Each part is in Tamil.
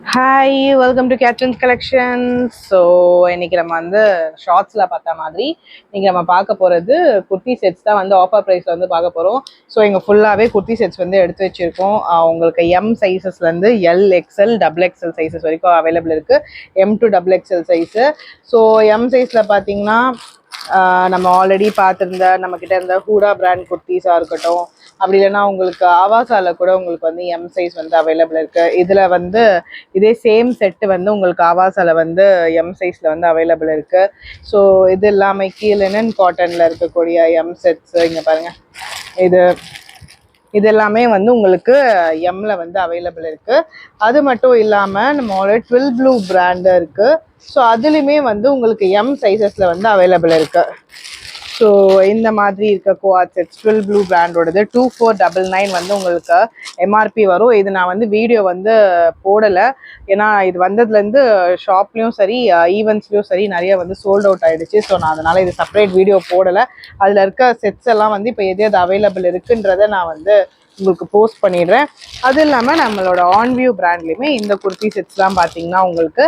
Hi, welcome to captains collections. So இன்னைக்கு நம்ம வந்து ஷார்ட்ஸில் பார்த்த மாதிரி இன்னைக்கு நம்ம பார்க்க போகிறது குர்த்தி செட்ஸ் தான் வந்து ஆஃபர் ப்ரைஸில் வந்து பார்க்க போகிறோம். ஸோ இங்கே ஃபுல்லாகவே குர்த்தி செட்ஸ் வந்து எடுத்து வச்சுருக்கோம். உங்களுக்கு எம் சைஸஸ்லேருந்து L XL double XL sizes வரைக்கும் அவைலபிள் இருக்குது. M to double XL size. So M சைஸில் பார்த்தீங்கன்னா நம்ம ஆல்ரெடி பார்த்துருந்த நம்மக்கிட்ட இருந்த ஹூடா பிராண்ட் குர்த்திஸாக இருக்கட்டும், அப்படி இல்லைன்னா உங்களுக்கு ஆவாசால கூட உங்களுக்கு வந்து எம் சைஸ் வந்து அவைலபிள் இருக்குது. இதில் வந்து இதே சேம் செட்டு வந்து உங்களுக்கு ஆவாசால வந்து எம் சைஸில் வந்து அவைலபிள் இருக்குது. ஸோ இது இல்லாமல் லினன் காட்டனில் இருக்கக்கூடிய எம் செட்ஸு இங்கே பாருங்கள், இது எல்லாமே வந்து உங்களுக்கு எம்ல வந்து அவைலபிள் இருக்குது. அது மட்டும் இல்லாமல் நம்ம ஆல்ரெடி 12 ப்ளூ பிராண்டு இருக்குது. ஸோ அதுலேயுமே வந்து உங்களுக்கு எம் சைஸஸில் வந்து அவைலபிள் இருக்குது. ஸோ இந்த மாதிரி இருக்க குவாட் செட்ஸ் 12 ப்ளூ பிராண்டோடது 2499 வந்து உங்களுக்கு எம்ஆர்பி வரும். இது நான் வந்து வீடியோ வந்து போடலை, ஏன்னா இது வந்ததுலேருந்து ஷாப்லேயும் சரி ஈவெண்ட்ஸ்லேயும் சரி நிறைய வந்து சோல்ட் அவுட் ஆகிடுச்சு. ஸோ நான் அதனால் இது செப்பரேட் வீடியோ போடலை. அதில் இருக்க செட்ஸ் எல்லாம் வந்து இப்போ எது எது அவைலபிள் இருக்குன்றதை நான் வந்து உங்களுக்கு போஸ்ட் பண்ணிடுறேன். அது இல்லாமல் நம்மளோட ஆன்வியூ பிராண்ட்லேயுமே இந்த குர்த்தி செட்ஸ்லாம் பார்த்தீங்கன்னா உங்களுக்கு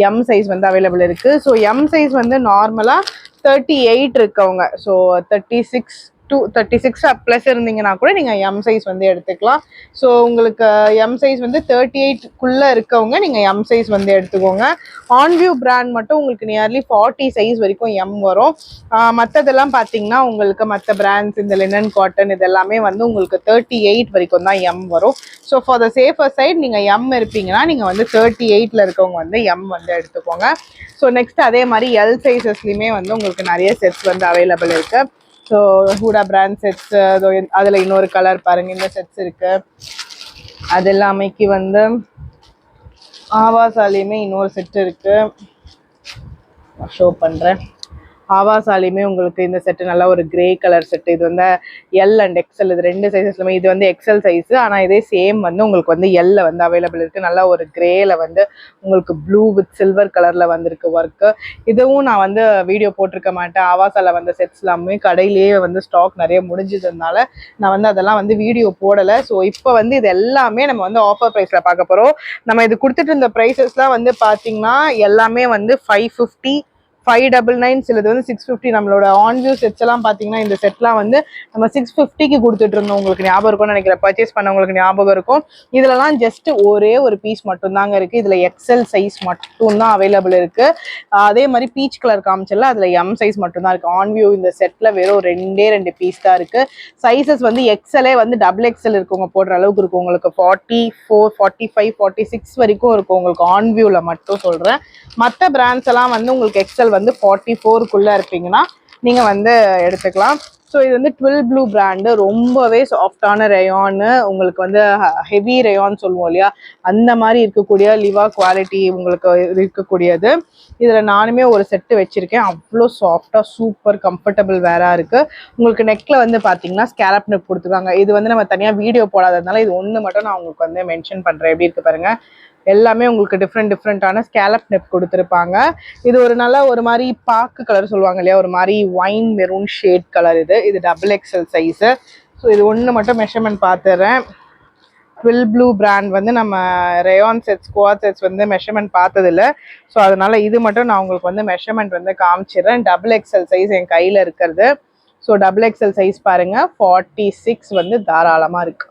எம் சைஸ் வந்து அவைலபிள் இருக்குது. ஸோ எம் சைஸ் வந்து நார்மலாக 38 இருக்கவங்க, ஸோ 36 to 36 ப்ளஸ் இருந்தீங்கன்னா கூட நீங்கள் எம் சைஸ் வந்து எடுத்துக்கலாம். ஸோ உங்களுக்கு எம் சைஸ் வந்து 38க்குள்ளே இருக்கவங்க நீங்கள் எம் சைஸ் வந்து எடுத்துக்கோங்க. ஆன்வியூ பிராண்ட் மட்டும் உங்களுக்கு நியர்லி 40 சைஸ் வரைக்கும் எம் வரும். மற்றதெல்லாம் பார்த்தீங்கன்னா உங்களுக்கு மற்ற பிராண்ட்ஸ் இந்த லினன் காட்டன் இதெல்லாமே வந்து உங்களுக்கு 38 வரைக்கும் தான் எம் வரும். So for the safer side நீங்கள் எம் இருப்பீங்கன்னா நீங்கள் வந்து 38ல் இருக்கவங்க வந்து எம் வந்து எடுத்துக்கோங்க. ஸோ நெக்ஸ்ட் அதே மாதிரி எல் சைஸஸ்லையுமே வந்து உங்களுக்கு நிறைய செட்ஸ் வந்து அவைலபிள் இருக்குது. ஸோ ஹூடா பிராண்ட் செட்ஸ், அதில் இன்னொரு கலர் பாருங்கள், இந்த செட்ஸ் இருக்குது. அது எல்லாமைக்கு வந்து ஆவாசாலையுமே இன்னொரு செட் இருக்குது, ஷோ பண்ணுறேன். ஆவாசாலையுமே உங்களுக்கு இந்த செட்டு நல்லா ஒரு கிரே கலர் செட்டு. இது வந்து எல் அண்ட் எக்ஸ்எல், இது ரெண்டு சைஸஸ்லுமே. இது வந்து எக்ஸ்எல் சைஸு, ஆனால் இதே சேம் வந்து உங்களுக்கு வந்து எல்ல வந்து அவைலபிள் இருக்குது. நல்லா ஒரு கிரேல வந்து உங்களுக்கு ப்ளூ வித் சில்வர் கலரில் வந்துருக்கு ஒர்க்கு. இதுவும் நான் வந்து வீடியோ போட்டிருக்க மாட்டேன். ஆவாசால வந்த செட்ஸ் எல்லாமே கடையிலேயே வந்து ஸ்டாக் நிறைய முடிஞ்சதுனால நான் வந்து அதெல்லாம் வந்து வீடியோ போடலை. ஸோ இப்போ வந்து இது எல்லாமே நம்ம வந்து ஆஃபர் ப்ரைஸில் பார்க்க போகிறோம். நம்ம இது கொடுத்துட்டு இருந்த ப்ரைஸஸ்லாம் வந்து பார்த்தீங்கன்னா எல்லாமே வந்து 550, 599, சிலது வந்து 650. நம்மளோட ஆன்வியூ செட்ஸ் எல்லாம் பார்த்தீங்கன்னா இந்த செட்லாம் வந்து நம்ம 650க்கு கொடுத்துட்டு இருந்தோம். உங்களுக்கு ஞாபகம் இருக்கும்னு நினைக்கிறேன், பர்ச்சேஸ் பண்ணவங்களுக்கு ஞாபகம் இருக்கும். இதுலலாம் ஜஸ்ட் ஒரே ஒரு பீஸ் மட்டும்தாங்க இருக்குது. இதில் எக்ஸ்எல் சைஸ் மட்டும்தான் அவைலபிள் இருக்குது. அதே மாதிரி பீச் கலர் காமிச்சல அதில் எம் சைஸ் மட்டும்தான் இருக்குது. ஆன்வியூ இந்த செட்டில் வெறும் ரெண்டு பீஸ் தான் இருக்குது. சைஸஸ் வந்து எக்ஸ்எல்லே வந்து டபுள் எக்ஸ்எல் இருக்கவங்க போடுற அளவுக்கு இருக்கும். உங்களுக்கு 44, 45, 46 வரைக்கும் இருக்கும் உங்களுக்கு ஆன்வியூவில் மட்டும் சொல்கிறேன். மற்ற பிராண்ட்ஸ் எல்லாம் வந்து உங்களுக்கு எக்ஸ்எல் வந்து 44க்குள்ளே இருப்பீங்கன்னா நீங்கள் வந்து எடுத்துக்கலாம். ஸோ இது வந்து 12 ப்ளூ பிராண்டு, ரொம்பவே சாஃப்டான ரேயான்னு, உங்களுக்கு வந்து ஹெவி ரேயான் சொல்லுவோம் இல்லையா, அந்த மாதிரி இருக்கக்கூடிய லிவா குவாலிட்டி உங்களுக்கு இருக்கக்கூடியது. இதில் நானுமே ஒரு செட்டு வச்சுருக்கேன், அவ்வளோ சாஃப்டாக சூப்பர் கம்ஃபர்டபுள் வேராக இருக்குது. உங்களுக்கு நெக்கில் வந்து பார்த்தீங்கன்னா ஸ்கேலப் நெக் கொடுத்துருக்காங்க. இது வந்து நம்ம தனியாக வீடியோ போடாததுனால இது ஒன்று மட்டும் நான் உங்களுக்கு வந்து மென்ஷன் பண்ணுறேன். எப்படி இருக்குது பாருங்கள், எல்லாமே உங்களுக்கு டிஃப்ரெண்டான ஸ்கேலப் நெக் கொடுத்துருப்பாங்க. இது ஒரு நல்ல ஒரு மாதிரி பாக்கு கலர் சொல்லுவாங்க இல்லையா, ஒரு மாதிரி ஒயின் மெரூன் ஷேட் கலர். இது டபுள் எக்ஸ்எல் சைஸு. ஸோ இது ஒன்று மட்டும் மெஷர்மெண்ட் பார்த்துடுறேன். 12 ப்ளூ பிராண்ட் வந்து நம்ம ரேயான் செட்ஸ், குவாட் செட்ஸ் வந்து மெஷர்மெண்ட் பார்த்ததில்ல. ஸோ அதனால இது மட்டும் நான் உங்களுக்கு வந்து மெஷர்மெண்ட் வந்து காமிச்சிடுறேன். டபுள் எக்ஸ்எல் சைஸ் என் கையில் இருக்கிறது. ஸோ டபுள் எக்ஸ்எல் சைஸ் பாருங்கள், 46 வந்து தாராளமாக இருக்குது.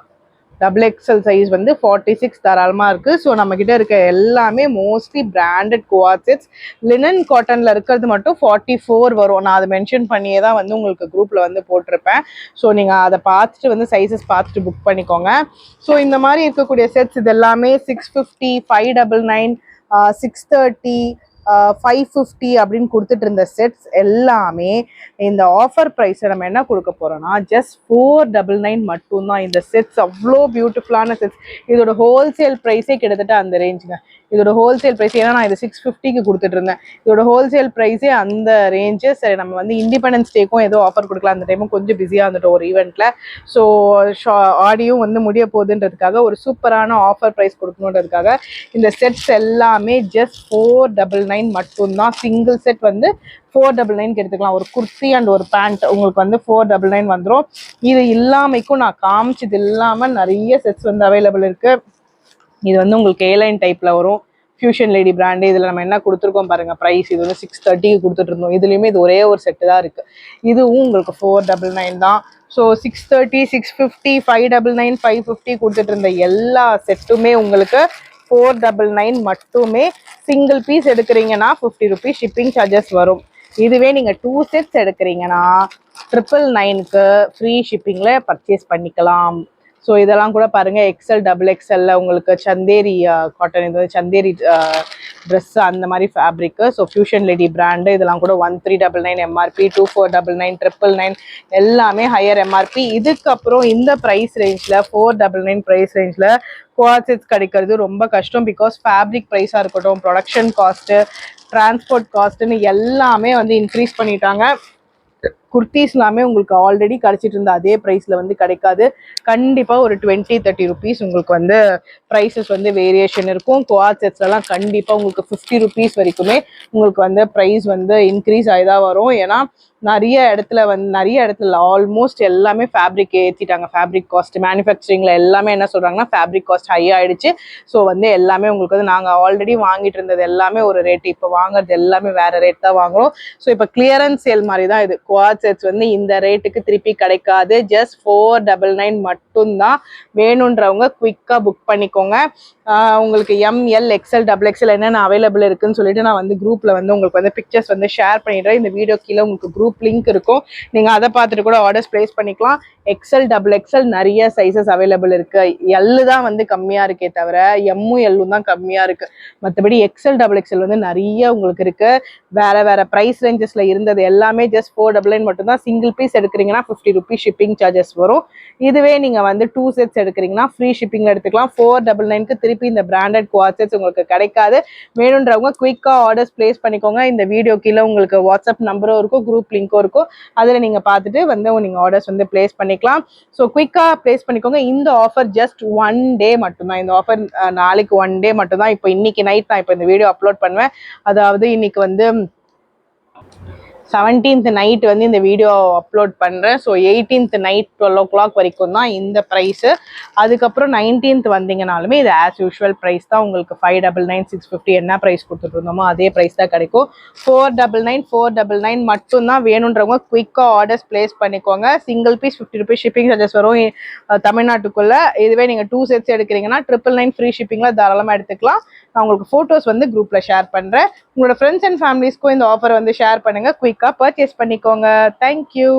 டபுள் எக்ஸ்எல் சைஸ் வந்து 46 தாராளமாக இருக்குது. ஸோ நம்மக்கிட்ட இருக்க எல்லாமே mostly branded quad sets. Linen காட்டனில் இருக்கிறது மட்டும் 44 வரும். நான் அதை மென்ஷன் பண்ணியே தான் வந்து உங்களுக்கு குரூப்பில் வந்து போட்டிருப்பேன். ஸோ நீங்கள் அதை பார்த்துட்டு வந்து சைஸஸ் பார்த்துட்டு புக் பண்ணிக்கோங்க. ஸோ இந்த மாதிரி இருக்கக்கூடிய செட்ஸ் இது எல்லாமே 650, 599, 630, 550 அப்படின்னு கொடுத்துட்டு இருந்த செட்ஸ் எல்லாமே இந்த ஆஃபர் ப்ரைஸை நம்ம என்ன கொடுக்க போகிறோம்னா ஜஸ்ட் 499 மட்டும்தான். இந்த செட்ஸ் அவ்வளோ பியூட்டிஃபுல்லான செட்ஸ். இதோட ஹோல்சேல் ப்ரைஸே கிட்டத்தட்ட அந்த ரேஞ்சுங்க. இதோட ஹோல்சேல் ப்ரைஸ், ஏன்னா நான் இது 650க்கு கொடுத்துட்டு இருந்தேன், இதோட ஹோல்சேல் ப்ரைஸே அந்த ரேஞ்சு. சரி, நம்ம வந்து இண்டிபெண்டன்ஸ் டேக்கும் ஏதோ ஆஃபர் கொடுக்கலாம். அந்த டைமும் கொஞ்சம் பிஸியாக இருந்துட்டோம் ஒரு ஈவெண்ட்டில். ஸோ ஆடியும் வந்து முடிய போகுதுன்றதுக்காக ஒரு சூப்பரான ஆஃபர் ப்ரைஸ் கொடுக்கணுன்றதுக்காக இந்த செட்ஸ் எல்லாமே ஜஸ்ட் 499 மட்டும்தான். சிங்கிள் செட் வந்து 499 எடுத்துக்கலாம். ஒரு குர்த்தி அண்ட் ஒரு பேண்ட் உங்களுக்கு வந்து 499 வந்துடும். இது இல்லாமைக்கும் நான் காமிச்சது இல்லாமல் நிறைய செட்ஸ் வந்து அவைலபிள் இருக்குது. இது வந்து உங்களுக்கு ஏலைன் டைப்பில் வரும். Fusion lady brand. இதில் நம்ம என்ன கொடுத்துருக்கோம் பாருங்கள் ப்ரைஸ். இது வந்து 630 கொடுத்துட்டு இருந்தோம். இதுலேயுமே இது ஒரே ஒரு செட்டு தான் இருக்குது. இதுவும் உங்களுக்கு 499 தான். ஸோ 630, 650, 599, 550 கொடுத்துட்டு இருந்த எல்லா செட்டுமே உங்களுக்கு 499 மட்டுமே. சிங்கிள் பீஸ் எடுக்கிறீங்கன்னா 50 rupees ஷிப்பிங் சார்ஜஸ் வரும். இதுவே நீங்கள் 2 sets எடுக்கிறீங்கன்னா 999க்கு ஃப்ரீ ஷிப்பிங்கில் பர்ச்சேஸ் பண்ணிக்கலாம். ஸோ இதெல்லாம் கூட பாருங்கள் எக்ஸல் XXL உங்களுக்கு சந்தேரி காட்டன், இது வந்து சந்தேரி ட்ரெஸ்ஸு அந்த மாதிரி fabric. So fusion lady brand. இதெல்லாம் கூட 1399 எம்ஆர்பி, 2499, 999 எல்லாமே ஹையர் எம்ஆர்பி. இதுக்கப்புறம் இந்த ப்ரைஸ் ரேஞ்சில் 499 ப்ரைஸ் ரேஞ்சில் குவாட் செட்ஸ் கிடைக்கிறது ரொம்ப கஷ்டம். பிகாஸ் ஃபேப்ரிக் ப்ரைஸாக இருக்கட்டும், ப்ரொடக்ஷன் காஸ்ட்டு, டிரான்ஸ்போர்ட் காஸ்ட்டுன்னு எல்லாமே வந்து இன்க்ரீஸ் பண்ணிட்டாங்க. குர்த்திஸ் எல்லாமே உங்களுக்கு ஆல்ரெடி கிடைச்சிட்டு இருந்த அதே ப்ரைஸில் வந்து கிடைக்காது. கண்டிப்பாக ஒரு 20-30 rupees உங்களுக்கு வந்து ப்ரைஸஸ் வந்து வேரியேஷன் இருக்கும். குவாட் செட்ஸ்லாம் கண்டிப்பாக உங்களுக்கு 50 rupees வரைக்குமே உங்களுக்கு வந்து ப்ரைஸ் வந்து இன்க்ரீஸ் ஆகி தான் வரும். ஏன்னா நிறைய இடத்துல ஆல்மோஸ்ட் எல்லாமே ஃபேப்ரிக் ஏற்றிட்டாங்க. ஃபேப்ரிக் காஸ்ட் மேனுஃபேக்சரிங்கில் எல்லாமே என்ன சொல்கிறாங்கன்னா ஃபேப்ரிக் காஸ்ட் ஹை ஆகிடுச்சு. ஸோ வந்து எல்லாமே உங்களுக்கு வந்து நாங்கள் ஆல்ரெடி வாங்கிட்டு இருந்தது எல்லாமே ஒரு ரேட்டு, இப்போ வாங்குறது எல்லாமே வேறு ரேட் தான் வாங்குறோம். ஸோ இப்போ கிளியரன்ஸ் சேல் மாதிரி தான் இது. குவாட் செட்ஸ் வந்து இந்த ரேட்டுக்கு திருப்பி கிடைக்காது. ஜஸ்ட் 499 மட்டும்தான். வேணுன்றவங்க குயிக்காக புக் பண்ணிக்கோங்க. உங்களுக்கு ML XL XXL என்னென்ன அவைலபிள் இருக்குன்னு சொல்லிட்டு நான் வந்து குரூப்பில் வந்து உங்களுக்கு வந்து பிக்சர்ஸ் வந்து ஷேர் பண்ணிடுறேன். இந்த வீடியோ கீழே உங்களுக்கு குரூப் லிங்க் இருக்கும். நீங்கள் அதை பார்த்துட்டு கூட ஆர்டர்ஸ் ப்ளேஸ் பண்ணிக்கலாம். XL XXL நிறைய சைஸஸ் அவைலபிள் இருக்குது. எல்லு தான் வந்து கம்மியாக இருக்கே தவிர எம்மும் எல்லும் தான் கம்மியாக இருக்குது. மற்றபடி XL XXL வந்து நிறைய உங்களுக்கு இருக்குது. வேறு ப்ரைஸ் ரேஞ்சஸில் இருந்தது எல்லாமே ஜஸ்ட் 499 மட்டும்தான். சிங்கிள் பீஸ் எடுக்கிறீங்கன்னா 50 rupees ஷிப்பிங் சார்ஜஸ் வரும். இதுவே நீங்கள் வந்து 2 sets எடுக்கிறீங்கன்னா ஃப்ரீ ஷிப்பிங்கில் எடுத்துக்கலாம். 499க்கு திருப்பி இந்த பிராண்டட் குவாட் செட்ஸ் உங்களுக்கு கிடைக்காது. வேணுன்றவங்க குயிக்காக ஆர்டர்ஸ் பிளேஸ் பண்ணிக்கோங்க. இந்த வீடியோ கீழே உங்களுக்கு வாட்ஸ்அப் நம்பரும் இருக்கும், குரூப் லிங்க்கும் இருக்கும். அதில் நீங்கள் பார்த்துட்டு வந்து நீங்கள் ஆர்டர்ஸ் வந்து பிளேஸ் பண்ணிக்கலாம். ஸோ குயிக்காக பிளேஸ் பண்ணிக்கோங்க. இந்த ஆஃபர் ஜஸ்ட் 1 day மட்டும்தான். இந்த ஆஃபர் நாளைக்கு 1 day மட்டும்தான். இப்போ இன்னைக்கு நைட் நான் இப்போ இந்த வீடியோ அப்லோட் பண்ணுவேன். அதாவது இன்னைக்கு வந்து 17th நைட் வந்து இந்த வீடியோ அப்லோட் பண்ணுறேன். ஸோ 18th நைட் 12 o'clock வரைக்கும் தான் இந்த ப்ரைஸு. அதுக்கப்புறம் 19th வந்தீங்கனாலுமே இது ஆஸ் யூஷுவல் ப்ரைஸ் தான். உங்களுக்கு 599, 650 என்ன ப்ரைஸ் கொடுத்துட்டு இருந்தோமோ அதே ப்ரைஸ் தான் கிடைக்கும். 499 மட்டும்தான். வேணுன்றவங்க குயிக்காக ஆர்டர்ஸ் பிளேஸ் பண்ணிக்கோங்க. Single piece 50 rupees shipping charges வரும் தமிழ்நாட்டுக்குள்ளே. இதுவே நீங்கள் 2 sets எடுக்கிறீங்கன்னா 999 ஃப்ரீ ஷிப்பிங்கில் தாராளமாக எடுத்துக்கலாம். நான் உங்களுக்கு ஃபோட்டோஸ் வந்து குரூப்பில் ஷேர் பண்ணுறேன். உங்களோட ஃப்ரெண்ட்ஸ் அண்ட் ஃபேமிலிஸ்க்கும் இந்த ஆஃபர் வந்து ஷேர் பண்ணுங்கள். குயிக்காக பர்ச்சேஸ் பண்ணிக்கோங்க. தேங்க்யூ.